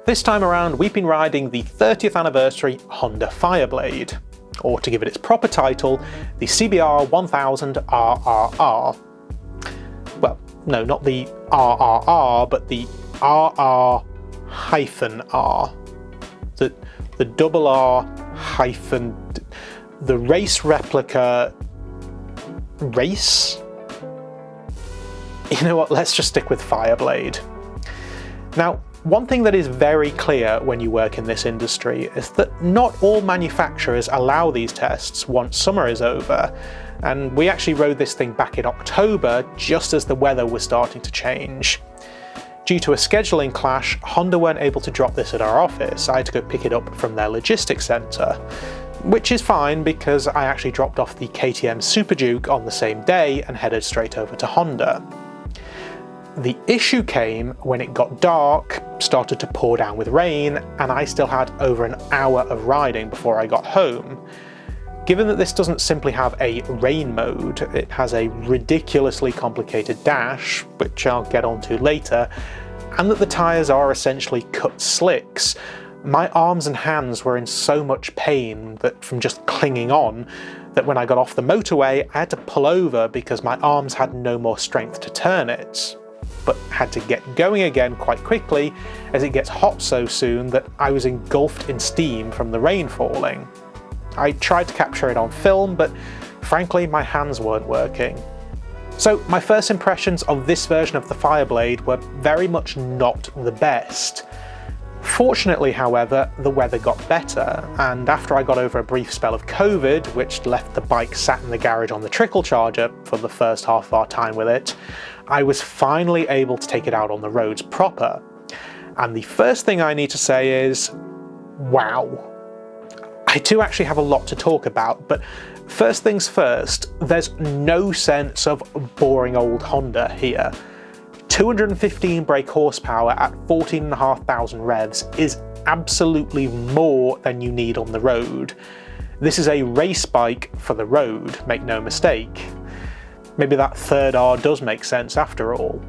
this time around we've been riding the 30th anniversary Honda Fireblade, or to give it its proper title, the CBR 1000 RRR. Well, no, not the RRR, but the RR-R. The double R hyphen, the race replica race? You know what, let's just stick with Fireblade. Now, one thing that is very clear when you work in this industry is that not all manufacturers allow these tests once summer is over, and we actually rode this thing back in October just as the weather was starting to change. Due to a scheduling clash, Honda weren't able to drop this at our office. I had to go pick it up from their logistics centre, which is fine because I actually dropped off the KTM Super Duke on the same day and headed straight over to Honda. The issue came when it got dark, started to pour down with rain, and I still had over an hour of riding before I got home. Given that this doesn't simply have a rain mode, it has a ridiculously complicated dash, which I'll get onto later, and that the tyres are essentially cut slicks, my arms and hands were in so much pain that from just clinging on, that when I got off the motorway I had to pull over because my arms had no more strength to turn it, but had to get going again quite quickly as it gets hot so soon that I was engulfed in steam from the rain falling. I tried to capture it on film, but frankly my hands weren't working. So my first impressions of this version of the Fireblade were very much not the best. Fortunately, however, the weather got better, and after I got over a brief spell of COVID, which left the bike sat in the garage on the trickle charger for the first half of our time with it, I was finally able to take it out on the roads proper. And the first thing I need to say is, wow. I do actually have a lot to talk about, but first things first, there's no sense of boring old Honda here. 215 brake horsepower at 14,500 revs is absolutely more than you need on the road. This is a race bike for the road, make no mistake. Maybe that third R does make sense after all.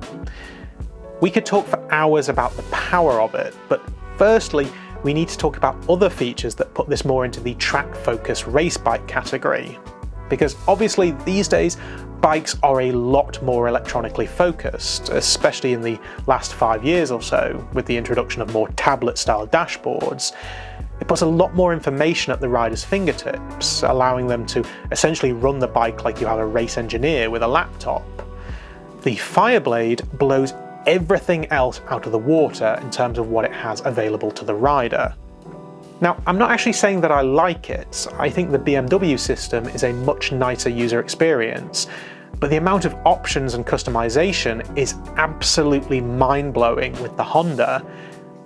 We could talk for hours about the power of it, but firstly, we need to talk about other features that put this more into the track-focused race bike category. Because obviously these days, bikes are a lot more electronically focused, especially in the last 5 years or so, with the introduction of more tablet-style dashboards. It puts a lot more information at the rider's fingertips, allowing them to essentially run the bike like you have a race engineer with a laptop. The Fireblade blows everything else out of the water in terms of what it has available to the rider. Now, I'm not actually saying that I like it. I think the BMW system is a much nicer user experience, but the amount of options and customization is absolutely mind-blowing with the Honda.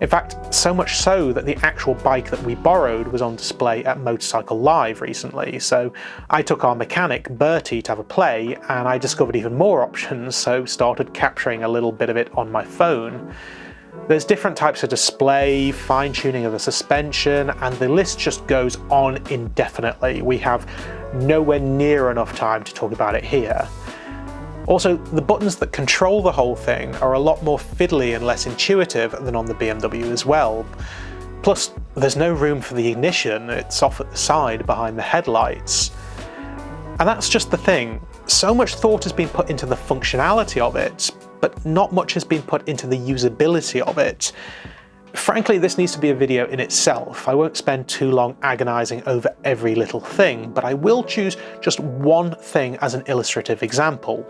In fact, so much so that the actual bike that we borrowed was on display at Motorcycle Live recently, so I took our mechanic, Bertie, to have a play, and I discovered even more options, so started capturing a little bit of it on my phone. There's different types of display, fine-tuning of the suspension, and the list just goes on indefinitely. We have nowhere near enough time to talk about it here. Also, the buttons that control the whole thing are a lot more fiddly and less intuitive than on the BMW as well. Plus, there's no room for the ignition, it's off at the side behind the headlights. And that's just the thing. So much thought has been put into the functionality of it, but not much has been put into the usability of it. Frankly, this needs to be a video in itself. I won't spend too long agonising over every little thing, but I will choose just one thing as an illustrative example.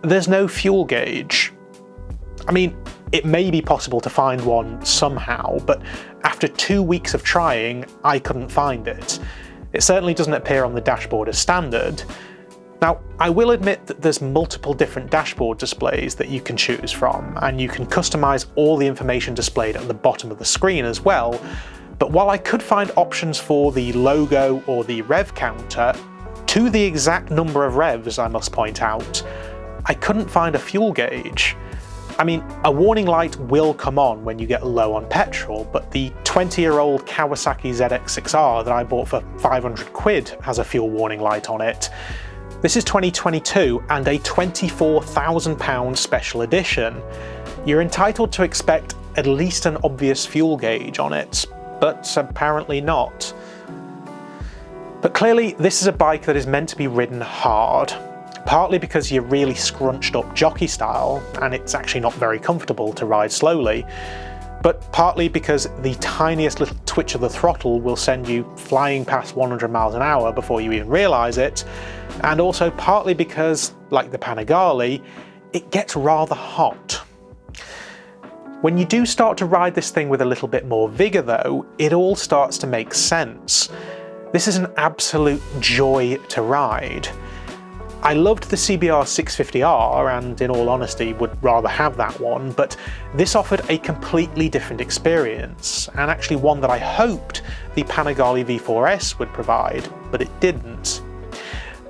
There's no fuel gauge. I mean, it may be possible to find one somehow, but after 2 weeks of trying, I couldn't find it. It certainly doesn't appear on the dashboard as standard. Now, I will admit that there's multiple different dashboard displays that you can choose from, and you can customize all the information displayed at the bottom of the screen as well, but while I could find options for the logo or the rev counter, to the exact number of revs, I must point out, I couldn't find a fuel gauge. I mean, a warning light will come on when you get low on petrol, but the 20-year-old Kawasaki ZX6R that I bought for 500 quid has a fuel warning light on it. This is 2022 and a £24,000 special edition. You're entitled to expect at least an obvious fuel gauge on it, but apparently not. But clearly this is a bike that is meant to be ridden hard, partly because you're really scrunched up jockey style and it's actually not very comfortable to ride slowly, but partly because the tiniest little twitch of the throttle will send you flying past 100 miles an hour before you even realise it, and also partly because, like the Panigale, it gets rather hot. When you do start to ride this thing with a little bit more vigour though, it all starts to make sense. This is an absolute joy to ride. I loved the CBR 650R and in all honesty would rather have that one, but this offered a completely different experience, and actually one that I hoped the Panigale V4S would provide, but it didn't.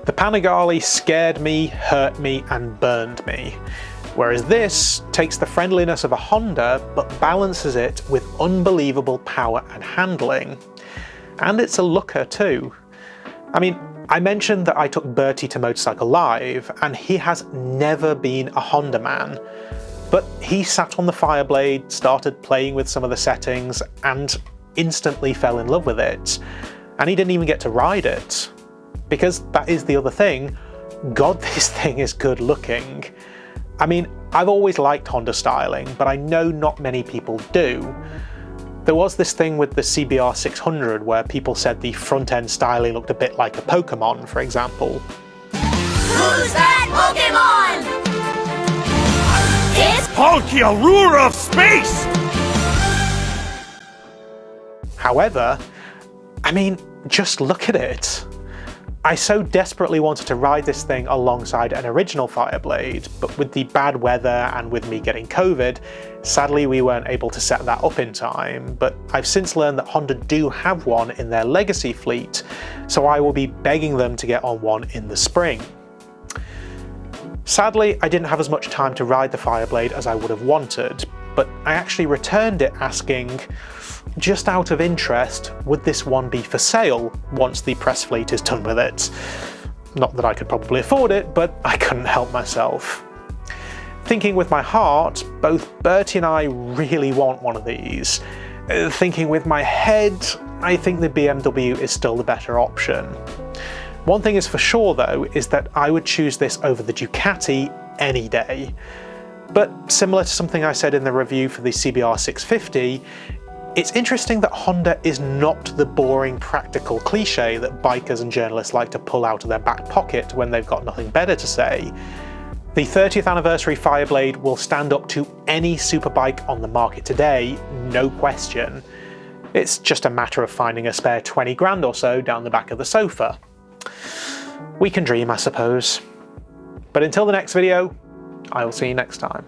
The Panigale scared me, hurt me and burned me, whereas this takes the friendliness of a Honda but balances it with unbelievable power and handling. And it's a looker too. I mean, I mentioned that I took Bertie to Motorcycle Live, and he has never been a Honda man, but he sat on the Fireblade, started playing with some of the settings, and instantly fell in love with it. And he didn't even get to ride it. Because that is the other thing, God, this thing is good looking. I mean, I've always liked Honda styling, but I know not many people do. There was this thing with the CBR 600 where people said the front-end styling looked a bit like a Pokemon, for example. Who's that Pokemon? It's Palkia of space! However, I mean, just look at it. I so desperately wanted to ride this thing alongside an original Fireblade, but with the bad weather and with me getting COVID, sadly we weren't able to set that up in time, but I've since learned that Honda do have one in their legacy fleet, so I will be begging them to get on one in the spring. Sadly, I didn't have as much time to ride the Fireblade as I would have wanted, but I actually returned it asking, just out of interest, would this one be for sale once the press fleet is done with it? Not that I could probably afford it, but I couldn't help myself. Thinking with my heart, both Bertie and I really want one of these. Thinking with my head, I think the BMW is still the better option. One thing is for sure though, is that I would choose this over the Ducati any day. But similar to something I said in the review for the CBR 650, it's interesting that Honda is not the boring practical cliche that bikers and journalists like to pull out of their back pocket when they've got nothing better to say. The 30th anniversary Fireblade will stand up to any superbike on the market today, no question. It's just a matter of finding a spare 20 grand or so down the back of the sofa. We can dream, I suppose. But until the next video, I will see you next time.